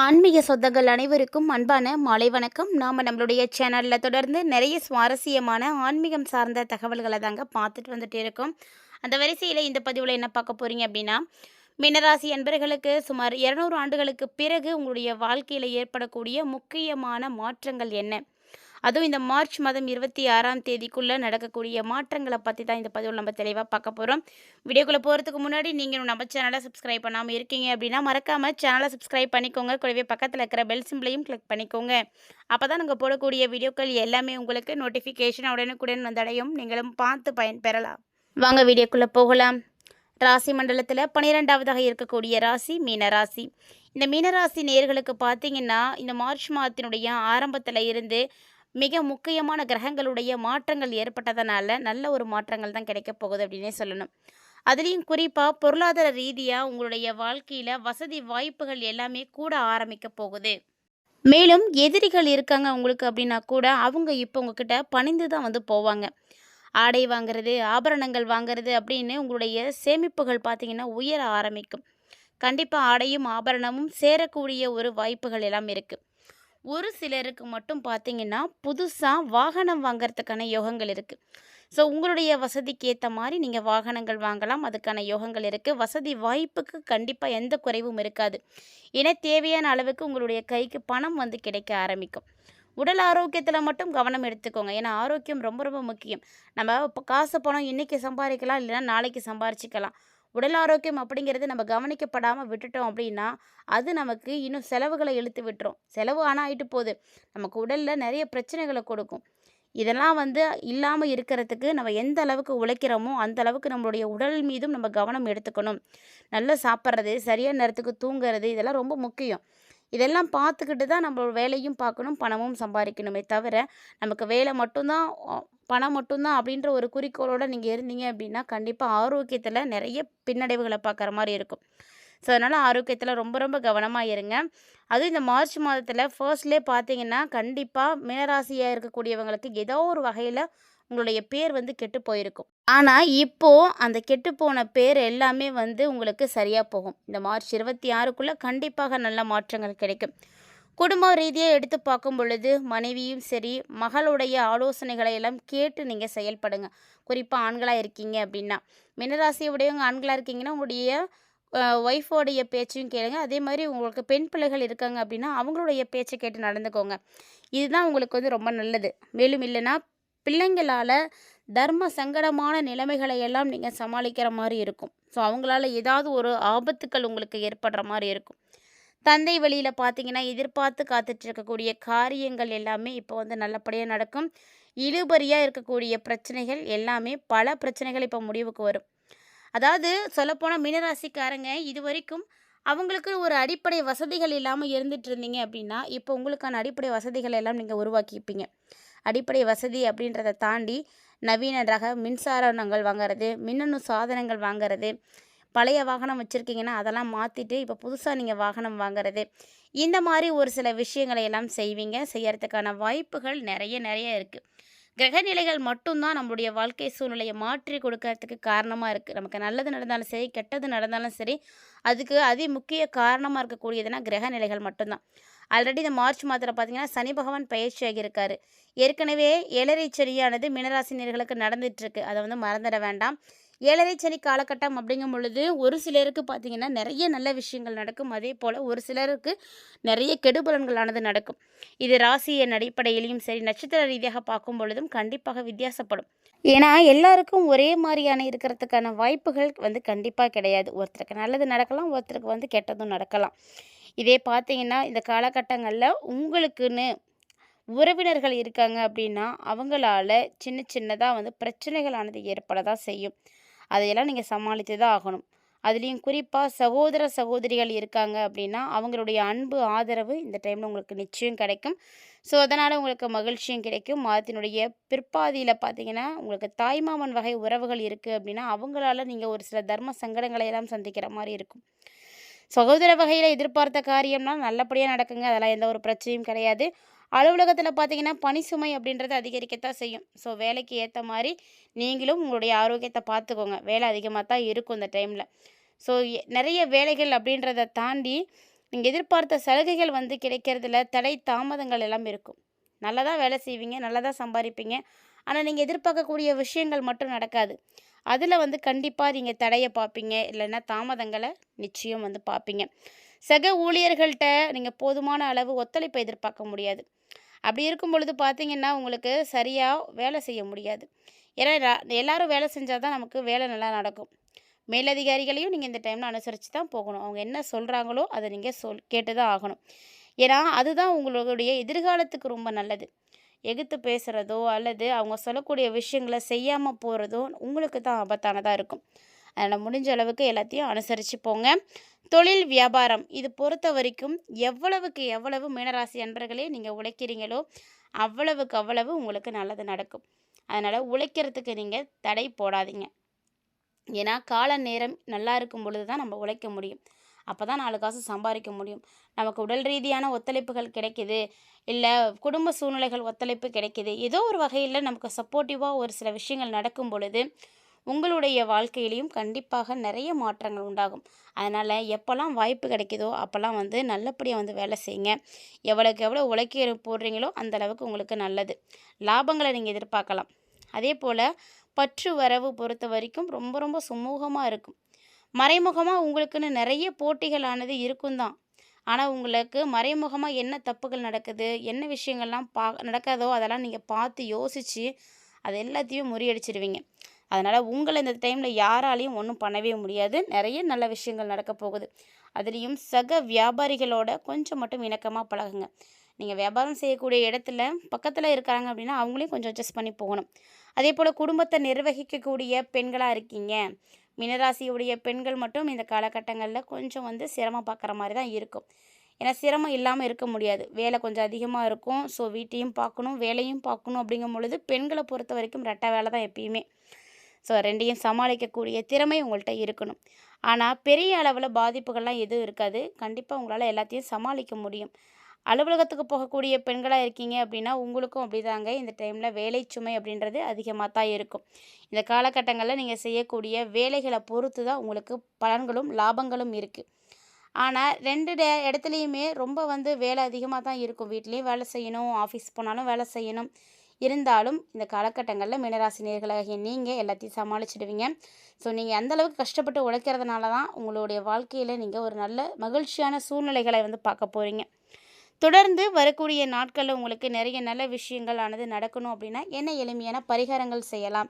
ஆன்மீக சொந்தங்கள் அனைவருக்கும் அன்பான மாலை வணக்கம். நாம் நம்மளுடைய சேனலில் தொடர்ந்து நிறைய சுவாரஸ்யமான ஆன்மீகம் சார்ந்த தகவல்களை தாங்க பார்த்துட்டு வந்துட்டு இருக்கோம். அந்த வரிசையில் இந்த பதிவில் என்ன பார்க்க போகிறீங்க அப்படின்னா, மீனராசி அன்பர்களுக்கு சுமார் 200 ஆண்டுகளுக்கு பிறகு உங்களுடைய வாழ்க்கையில் ஏற்படக்கூடிய முக்கியமான மாற்றங்கள் என்ன, அதுவும் இந்த மார்ச் மாதம் 26ஆம் தேதிக்குள்ளே நடக்கக்கூடிய மாற்றங்களை பற்றி தான் இந்த பதிவில் நம்ம தெளிவாக பார்க்க போகிறோம். வீடியோக்குள்ளே போகிறதுக்கு முன்னாடி நீங்கள் நம்ம சேனலை சப்ஸ்கிரைப் பண்ணாமல் இருக்கீங்க அப்படின்னா மறக்காமல் சேனலை சப்ஸ்கிரைப் பண்ணிக்கோங்க. கூடவே பக்கத்தில் இருக்கிற பெல் சிம்பிளையும் கிளிக் பண்ணிக்கோங்க. அப்போ தான் நாங்கள் போடக்கூடிய வீடியோக்கள் எல்லாமே உங்களுக்கு நோட்டிஃபிகேஷன் உடனுக்குடன் வந்தடையும். நீங்களும் பார்த்து பயன்பெறலாம். வாங்க வீடியோக்குள்ளே போகலாம். ராசி மண்டலத்தில் 12வதாக இருக்கக்கூடிய ராசி மீனராசி. இந்த மீனராசி நேயர்களுக்கு பார்த்தீங்கன்னா, இந்த மார்ச் மாதத்தினுடைய ஆரம்பத்தில் இருந்து மிக முக்கியமான கிரகங்களுடைய மாற்றங்கள் ஏற்பட்டதனால நல்ல ஒரு மாற்றங்கள் தான் கிடைக்க போகுது அப்படின்னே சொல்லணும். அதுலேயும் குறிப்பாக பொருளாதார ரீதியாக உங்களுடைய வாழ்க்கையில் வசதி வாய்ப்புகள் எல்லாமே கூட ஆரம்பிக்க போகுது. மேலும் எதிரிகள் இருக்காங்க உங்களுக்கு அப்படின்னா கூட அவங்க இப்போ உங்ககிட்ட பணிந்து தான் வந்து போவாங்க. ஆடை வாங்குறது, ஆபரணங்கள் வாங்குறது அப்படின்னு உங்களுடைய சேமிப்புகள் பார்த்தீங்கன்னா உயர ஆரம்பிக்கும். கண்டிப்பாக ஆடையும் ஆபரணமும் சேரக்கூடிய ஒரு வாய்ப்புகள் எல்லாம் இருக்குது. ஒரு சிலருக்கு மட்டும் பார்த்தீங்கன்னா புதுசாக வாகனம் வாங்கிறதுக்கான யோகங்கள் இருக்குது. ஸோ உங்களுடைய வசதிக்கு ஏற்ற மாதிரி நீங்கள் வாகனங்கள் வாங்கலாம். அதுக்கான யோகங்கள் இருக்குது. வசதி வாய்ப்புக்கு கண்டிப்பாக எந்த குறைவும் இருக்காது. ஏன்னா தேவையான அளவுக்கு உங்களுடைய கைக்கு பணம் வந்து கிடைக்க ஆரம்பிக்கும். உடல் ஆரோக்கியத்தில் மட்டும் கவனம் எடுத்துக்கோங்க. ஏன்னா ஆரோக்கியம் ரொம்ப ரொம்ப முக்கியம். நம்ம இப்போ காசு பணம் இன்றைக்கி சம்பாதிக்கலாம், இல்லைன்னா நாளைக்கு சம்பாரிச்சிக்கலாம். உடல் ஆரோக்கியம் அப்படிங்கிறது நம்ம கவனிக்கப்படாமல் விட்டுட்டோம் அப்படின்னா அது நமக்கு இன்னும் செலவுகளை இழுத்து விட்டுரும். செலவு ஆனால் ஆகிட்டு போகுது, நமக்கு உடலில் நிறைய பிரச்சனைகளை கொடுக்கும். இதெல்லாம் வந்து இல்லாமல் இருக்கிறதுக்கு நம்ம எந்த அளவுக்கு உழைக்கிறோமோ அந்த அளவுக்கு நம்மளுடைய உடல் மீதும் நம்ம கவனம் எடுத்துக்கணும். நல்லா சாப்பிட்றது, சரியான நேரத்துக்கு தூங்குறது, இதெல்லாம் ரொம்ப முக்கியம். இதெல்லாம் பார்த்துக்கிட்டு தான் நம்ம வேலையும் பார்க்கணும், பணமும் சம்பாதிக்கணுமே தவிர நமக்கு வேலை மட்டும்தான் பணம் மட்டும்தான் அப்படின்ற ஒரு குறிக்கோளோடு நீங்கள் இருந்தீங்க அப்படின்னா கண்டிப்பாக ஆரோக்கியத்தில் நிறைய பின்னடைவுகளை பார்க்குற மாதிரி இருக்கும். ஸோ அதனால் ஆரோக்கியத்தில் ரொம்ப ரொம்ப கவனமாக இருங்க. அதுவும் இந்த மார்ச் மாதத்தில் ஃபர்ஸ்ட்லேயே பார்த்தீங்கன்னா கண்டிப்பாக மீனராசியாக இருக்கக்கூடியவங்களுக்கு ஏதோ ஒரு வகையில் உங்களுடைய பேர் வந்து கெட்டு போயிருக்கும். ஆனால் இப்போது அந்த கெட்டுப்போன பேர் எல்லாமே வந்து உங்களுக்கு சரியாக போகும். இந்த மார்ச் 26க்குள்ளே கண்டிப்பாக நல்ல மாற்றங்கள் கிடைக்கும். குடும்ப ரீதியாக எடுத்து பார்க்கும் பொழுது மனைவியும் சரி, மகளுடைய ஆலோசனைகளை எல்லாம் கேட்டு நீங்கள் செயல்படுங்க. குறிப்பாக ஆண்களாக இருக்கீங்க அப்படின்னா, மீனராசியுடையவங்க ஆண்களாக இருக்கீங்கன்னா உங்களுடைய ஒய்ஃபோடைய பேச்சையும் கேளுங்க. அதே மாதிரி உங்களுக்கு பெண் பிள்ளைகள் இருக்காங்க அப்படின்னா அவங்களுடைய பேச்சை கேட்டு நடந்துக்கோங்க. இதுதான் உங்களுக்கு வந்து ரொம்ப நல்லது. மேலும் இல்லைன்னா பிள்ளைங்களால் தர்ம சங்கடமான நிலைமைகளை எல்லாம் நீங்கள் சமாளிக்கிற மாதிரி இருக்கும். ஸோ அவங்களால ஏதாவது ஒரு ஆபத்துக்கள் உங்களுக்கு ஏற்படுற மாதிரி இருக்கும். தந்தை வழியில் பார்த்தீங்கன்னா எதிர்பார்த்து காத்துட்டு இருக்கக்கூடிய காரியங்கள் எல்லாமே இப்போ வந்து நல்லபடியாக நடக்கும். இழுபறியாக இருக்கக்கூடிய பிரச்சனைகள் எல்லாமே பல பிரச்சனைகள் இப்போ முடிவுக்கு வரும். அதாவது சொல்லப்போனால் மீனராசிக்காரங்க இது வரைக்கும் அவங்களுக்கு ஒரு அடிப்படை வசதிகள் இல்லாமல் இருந்துட்டு இருந்தீங்க அப்படின்னா இப்போ உங்களுக்கான அடிப்படை வசதிகள் எல்லாம் நீங்கள் உருவாக்கிப்பீங்க. அடிப்படை வசதி அப்படின்றத தாண்டி நவீன ரக மின்சாதனங்கள் வாங்கிறது, மின்னணு சாதனங்கள் வாங்கிறது, பழைய வாகனம் வச்சுருக்கீங்கன்னா அதெல்லாம் மாற்றிட்டு இப்போ புதுசாக நீங்கள் வாகனம் வாங்கிறது, இந்த மாதிரி ஒரு சில விஷயங்களை எல்லாம் செய்வீங்க. செய்யறதுக்கான வாய்ப்புகள் நிறைய நிறைய இருக்குது. கிரகநிலைகள் மட்டும்தான் நம்மளுடைய வாழ்க்கை சூழ்நிலையை மாற்றி கொடுக்கறதுக்கு காரணமாக இருக்குது. நமக்கு நல்லது நடந்தாலும் சரி, கெட்டது நடந்தாலும் சரி, அதுக்கு அதி முக்கிய காரணமாக இருக்கக்கூடியதுன்னா கிரகநிலைகள் மட்டும்தான். ஆல்ரெடி இந்த மார்ச் மாதத்தில் பார்த்தீங்கன்னா சனி பகவான் பயிற்சியாகி இருக்காரு. ஏற்கனவே ஏழரை சனியானது மீனராசினியர்களுக்கு நடந்துகிட்ருக்கு. அதை வந்து மறந்துட வேண்டாம். ஏழரை சனி காலகட்டம் அப்படிங்கும் பொழுது ஒரு சிலருக்கு பார்த்திங்கன்னா நிறைய நல்ல விஷயங்கள் நடக்கும். அதே போல் ஒரு சிலருக்கு நிறைய கெடுபலன்களானது நடக்கும். இது ராசியின் அடிப்படையிலையும் சரி, நட்சத்திர ரீதியாக பார்க்கும் பொழுதும் கண்டிப்பாக வித்தியாசப்படும். ஏன்னா எல்லாருக்கும் ஒரே மாதிரியான இருக்கிறதுக்கான வாய்ப்புகள் வந்து கண்டிப்பாக கிடையாது. ஒருத்தருக்கு நல்லது நடக்கலாம், ஒருத்தருக்கு வந்து கெட்டதும் நடக்கலாம். இதே பார்த்திங்கன்னா இந்த காலகட்டங்களில் உங்களுக்குன்னு உறவினர்கள் இருக்காங்க அப்படின்னா அவங்களால சின்ன சின்னதாக வந்து பிரச்சனைகளானது ஏற்பட தான் செய்யும். அதையெல்லாம் நீங்கள் சமாளித்து தான் ஆகணும். அதுலேயும் குறிப்பாக சகோதர சகோதரிகள் இருக்காங்க அப்படின்னா அவங்களுடைய அன்பு ஆதரவு இந்த டைமில் உங்களுக்கு நிச்சயம் கிடைக்கும். ஸோ அதனால் உங்களுக்கு மகிழ்ச்சியும் கிடைக்கும். மாதத்தினுடைய பிற்பாதியில் பார்த்தீங்கன்னா உங்களுக்கு தாய்மாமன் வகை உறவுகள் இருக்குது அப்படின்னா அவங்களால நீங்கள் ஒரு சில தர்ம சங்கடங்களை எல்லாம் சந்திக்கிற மாதிரி இருக்கும். சகோதர வகையில் எதிர்பார்த்த காரியம்னா நல்லபடியாக நடக்குங்க. அதெல்லாம் எந்த ஒரு பிரச்சனையும் கிடையாது. அலுவலகத்தில் பார்த்தீங்கன்னா பணி சுமை அப்படின்றது அதிகரிக்கத்தான் செய்யும். ஸோ வேலைக்கு ஏற்ற மாதிரி நீங்களும் உங்களுடைய ஆரோக்கியத்தை பார்த்துக்கோங்க. வேலை அதிகமாக தான் இருக்கும் இந்த டைமில். ஸோ நிறைய வேலைகள் அப்படின்றத தாண்டி நீங்கள் எதிர்பார்த்த சலுகைகள் வந்து கிடைக்கிறதுல தடை தாமதங்கள் எல்லாம் இருக்கும். நல்லா தான் வேலை செய்வீங்க, நல்லா தான் சம்பாதிப்பீங்க. ஆனால் நீங்கள் எதிர்பார்க்கக்கூடிய விஷயங்கள் மட்டும் நடக்காது. அதில் வந்து கண்டிப்பாக நீங்கள் தடையை பார்ப்பீங்க, இல்லைன்னா தாமதங்களை நிச்சயம் வந்து பார்ப்பீங்க. சக ஊழியர்கள்ட்ட நீங்கள் போதுமான அளவு ஒத்துழைப்பை எதிர்பார்க்க முடியாது. அப்படி இருக்கும் பொழுது பார்த்தீங்கன்னா, உங்களுக்கு சரியாக வேலை செய்ய முடியாது. ஏன்னா எல்லாரும் வேலை செஞ்சால் தான் நமக்கு வேலை நல்லா நடக்கும். மேலதிகாரிகளையும் நீங்கள் இந்த டைமில் அனுசரித்து தான் போகணும். அவங்க என்ன சொல்கிறாங்களோ அதை நீங்கள் கேட்டு தான் ஆகணும். ஏன்னா அதுதான் உங்களுடைய எதிர்காலத்துக்கு ரொம்ப நல்லது. எதிர்த்து பேசுகிறதோ அல்லது அவங்க சொல்லக்கூடிய விஷயங்களை செய்யாமல் போகிறதோ உங்களுக்கு தான் ஆபத்தானதாக இருக்கும். அதனால் முடிஞ்ச அளவுக்கு எல்லாத்தையும் அனுசரித்து போங்க. தொழில் வியாபாரம் இது பொறுத்த வரைக்கும் எவ்வளவுக்கு எவ்வளவு மீனராசி அன்பர்களே நீங்கள் உழைக்கிறீங்களோ அவ்வளவுக்கு அவ்வளவு உங்களுக்கு நல்லது நடக்கும். அதனால் உழைக்கிறதுக்கு நீங்கள் தடை போடாதீங்க. ஏன்னா கால நேரம் நல்லா இருக்கும் பொழுது தான் நம்ம உழைக்க முடியும். அப்போ தான் 4 காசு சம்பாதிக்க முடியும். நமக்கு உடல் ரீதியான ஒத்துழைப்புகள் கிடைக்குது, இல்லை குடும்ப சூழ்நிலைகள் ஒத்துழைப்பு கிடைக்குது, ஏதோ ஒரு வகையில் நமக்கு சப்போர்ட்டிவாக ஒரு சில விஷயங்கள் நடக்கும் பொழுது உங்களுடைய வாழ்க்கையிலையும் கண்டிப்பாக நிறைய மாற்றங்கள் உண்டாகும். அதனால் எப்போல்லாம் வாய்ப்பு கிடைக்குதோ அப்போல்லாம் வந்து நல்லபடியாக வந்து வேலை செய்யுங்க. எவ்வளோக்கு எவ்வளோ உழைக்க போடுறீங்களோ அந்தளவுக்கு உங்களுக்கு நல்லது. லாபங்களை நீங்கள் எதிர்பார்க்கலாம். அதே போல் பற்று வரவு பொறுத்த வரைக்கும் ரொம்ப ரொம்ப சுமூகமாக இருக்கும். மறைமுகமாக உங்களுக்குன்னு நிறைய போட்டிகளானது இருக்கும் தான். ஆனால் உங்களுக்கு மறைமுகமாக என்ன தப்புகள் நடக்குது, என்ன விஷயங்கள்லாம் நடக்காதோ அதெல்லாம் நீங்கள் பார்த்து யோசித்து அது எல்லாத்தையும் முறியடிச்சிடுவீங்க. அதனால் உங்களை இந்த டைமில் யாராலையும் ஒன்றும் பண்ணவே முடியாது. நிறைய நல்ல விஷயங்கள் நடக்க போகுது. அதுலேயும் சக வியாபாரிகளோட கொஞ்சம் மட்டும் இணக்கமாக பழகுங்க. நீங்கள் வியாபாரம் செய்யக்கூடிய இடத்துல பக்கத்தில் இருக்காங்க அப்படின்னா அவங்களையும் கொஞ்சம் அட்ஜஸ்ட் பண்ணி போகணும். அதே போல் குடும்பத்தை நிர்வகிக்கக்கூடிய பெண்களாக இருக்கீங்க, மீனராசியுடைய பெண்கள் மட்டும் இந்த காலகட்டங்களில் கொஞ்சம் வந்து சிரமம் பார்க்குற மாதிரி தான் இருக்கும். ஏன்னா சிரமம் இல்லாமல் இருக்க முடியாது. வேலை கொஞ்சம் அதிகமாக இருக்கும். ஸோ வீட்டையும் பார்க்கணும், வேலையும் பார்க்கணும். அப்படிங்கும் பொழுது பெண்களை பொறுத்த வரைக்கும் ரெட்டை வேலை தான் எப்பயுமே. ஸோ 2யும் சமாளிக்கக்கூடிய திறமை உங்கள்கிட்ட இருக்கணும். ஆனால் பெரிய அளவில் பாதிப்புகள்லாம் எதுவும் இருக்காது. கண்டிப்பாக உங்களால் எல்லாத்தையும் சமாளிக்க முடியும். அலுவலகத்துக்கு போகக்கூடிய பெண்களாக இருக்கீங்க அப்படின்னா உங்களுக்கும் அப்படிதாங்க இந்த டைமில் வேலை சுமை அப்படின்றது அதிகமாக தான் இருக்கும். இந்த காலகட்டங்களில் நீங்கள் செய்யக்கூடிய வேலைகளை பொறுத்து தான் உங்களுக்கு பலன்களும் லாபங்களும் இருக்குது. ஆனால் 2 இடத்துலையுமே ரொம்ப வந்து வேலை அதிகமாக தான் இருக்கும். வீட்லேயும் வேலை செய்யணும், ஆஃபீஸ் போனாலும் வேலை செய்யணும். இருந்தாலும் இந்த காலகட்டங்களில் மீனராசினியர்களாகிய நீங்கள் எல்லாத்தையும் சமாளிச்சிடுவீங்க. ஸோ நீங்கள் அந்தளவுக்கு கஷ்டப்பட்டு உழைக்கிறதுனால தான் உங்களுடைய வாழ்க்கையில் நீங்கள் ஒரு நல்ல மகிழ்ச்சியான சூழ்நிலைகளை வந்து பார்க்க போகிறீங்க. தொடர்ந்து வரக்கூடிய நாட்களில் உங்களுக்கு நிறைய நல்ல விஷயங்கள் ஆனது நடக்கணும் அப்படின்னா என்ன எளிமையான பரிகாரங்கள் செய்யலாம்,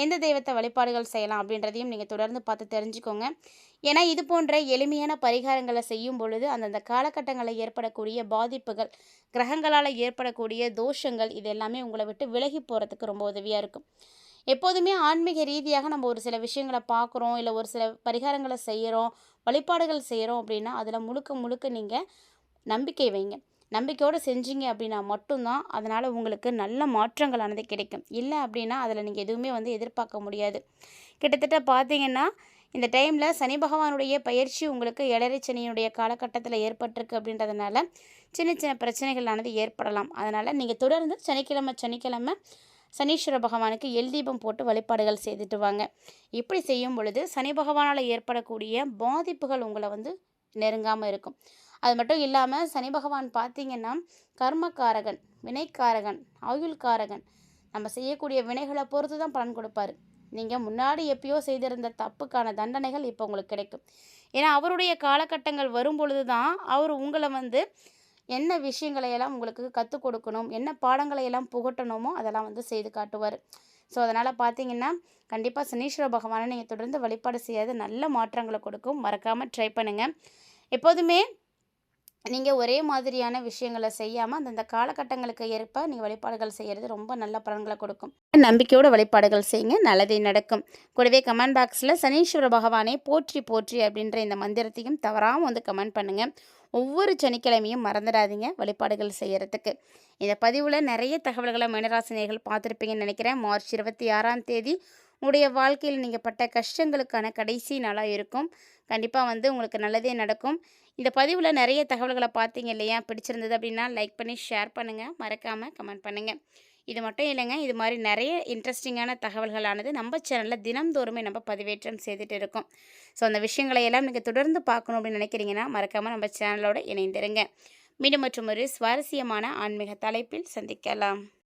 எந்த தெய்வத்தை வழிபாடுகள் செய்யலாம் அப்படின்றதையும் நீங்கள் தொடர்ந்து பார்த்து தெரிஞ்சுக்கோங்க. ஏன்னா இது போன்ற எளிமையான பரிகாரங்களை செய்யும் பொழுது அந்தந்த காலகட்டங்களில் ஏற்படக்கூடிய பாதிப்புகள், கிரகங்களால் ஏற்படக்கூடிய தோஷங்கள் இது எல்லாமே உங்களை விட்டு விலகி போகிறதுக்கு ரொம்ப உதவியாக இருக்கும். எப்போதுமே ஆன்மீக ரீதியாக நம்ம ஒரு சில விஷயங்களை பார்க்குறோம், இல்லை ஒரு சில பரிகாரங்களை செய்கிறோம், வழிபாடுகள் செய்கிறோம் அப்படின்னா அதில் முழுக்க முழுக்க நீங்கள் நம்பிக்கை வைங்க. நம்பிக்கையோடு செஞ்சீங்க அப்படின்னா மட்டும்தான் அதனால் உங்களுக்கு நல்ல மாற்றங்களானது கிடைக்கும். இல்லை அப்படின்னா அதில் நீங்கள் எதுவுமே வந்து எதிர்பார்க்க முடியாது. கிட்டத்தட்ட பார்த்தீங்கன்னா இந்த டைமில் சனி பகவானுடைய பயிற்சி உங்களுக்கு 7.5 சனியினுடைய காலகட்டத்தில் ஏற்பட்டிருக்கு அப்படின்றதுனால சின்ன சின்ன பிரச்சனைகளானது ஏற்படலாம். அதனால் நீங்கள் தொடர்ந்து சனிக்கிழமை சனீஸ்வர பகவானுக்கு எல் தீபம் போட்டு வழிபாடுகள் செய்துட்டு வாங்க. இப்படி செய்யும் பொழுது சனி பகவானால் ஏற்படக்கூடிய பாதிப்புகள் உங்களை வந்து நெருங்காமல் இருக்கும். அது மட்டும் இல்லாமல் சனி பகவான் பார்த்திங்கன்னா கர்மக்காரகன், வினைக்காரகன், ஆயுள்காரகன். நம்ம செய்யக்கூடிய வினைகளை பொறுத்து தான் பலன் கொடுப்பாரு. நீங்கள் முன்னாடி எப்பயோ செய்திருந்த தப்புக்கான தண்டனைகள் இப்போ உங்களுக்கு கிடைக்கும். ஏன்னா அவருடைய காலகட்டங்கள் வரும் பொழுது தான் அவர் உங்களை வந்து என்ன விஷயங்களையெல்லாம் உங்களுக்கு கற்றுக் கொடுக்கணும், என்ன பாடங்களையெல்லாம் புகட்டணுமோ அதெல்லாம் வந்து செய்து காட்டுவார். ஸோ அதனால் பார்த்தீங்கன்னா கண்டிப்பாக சனீஸ்வர பகவானை நீங்கள் தொடர்ந்து வழிபாடு செய்யாது நல்ல மாற்றங்களை கொடுக்கும். மறக்காமல் ட்ரை பண்ணுங்கள். எப்போதுமே நீங்கள் ஒரே மாதிரியான விஷயங்களை செய்யாமல் அந்தந்த காலகட்டங்களுக்கு ஏற்ப நீங்கள் வழிபாடுகள் செய்கிறது ரொம்ப நல்ல பலன்களை கொடுக்கும். நம்பிக்கையோட வழிபாடுகள் செய்யுங்க, நல்லதே நடக்கும். கூடவே கமெண்ட் பாக்ஸில் சனீஸ்வர பகவானை போற்றி போற்றி அப்படின்ற இந்த மந்திரத்தையும் தவறாமல் வந்து கமெண்ட் பண்ணுங்கள். ஒவ்வொரு சனிக்கிழமையும் மறந்துடாதீங்க வழிபாடுகள் செய்கிறதுக்கு. இந்த பதிவில் நிறைய தகவல்களை மீனராசினியர்கள் பார்த்துருப்பீங்கன்னு நினைக்கிறேன். மார்ச் 26ஆம் தேதி உங்களுடைய வாழ்க்கையில் நீங்கள் பட்ட கஷ்டங்களுக்கான கடைசி நாளாக இருக்கும். கண்டிப்பாக வந்து உங்களுக்கு நல்லதே நடக்கும். இந்த பதிவில் நிறைய தகவல்களை பார்த்தீங்க இல்லையா? பிடிச்சிருந்தது அப்படின்னா லைக் பண்ணி ஷேர் பண்ணுங்கள், மறக்காமல் கமெண்ட் பண்ணுங்கள். இது மட்டும் இல்லைங்க, இது மாதிரி நிறைய இன்ட்ரெஸ்டிங்கான தகவல்களானது நம்ம சேனலில் தினம்தோறுமே நம்ம பதிவேற்றம் செய்துட்டு இருக்கோம். ஸோ அந்த விஷயங்களை எல்லாம் நீங்கள் தொடர்ந்து பார்க்கணும் அப்படின்னு நினைக்கிறீங்கன்னா மறக்காமல் நம்ம சேனலோட இணைந்திருங்க. மீண்டும் மற்றும் ஒரு சுவாரஸ்யமான ஆன்மீக தலைப்பில் சந்திக்கலாம்.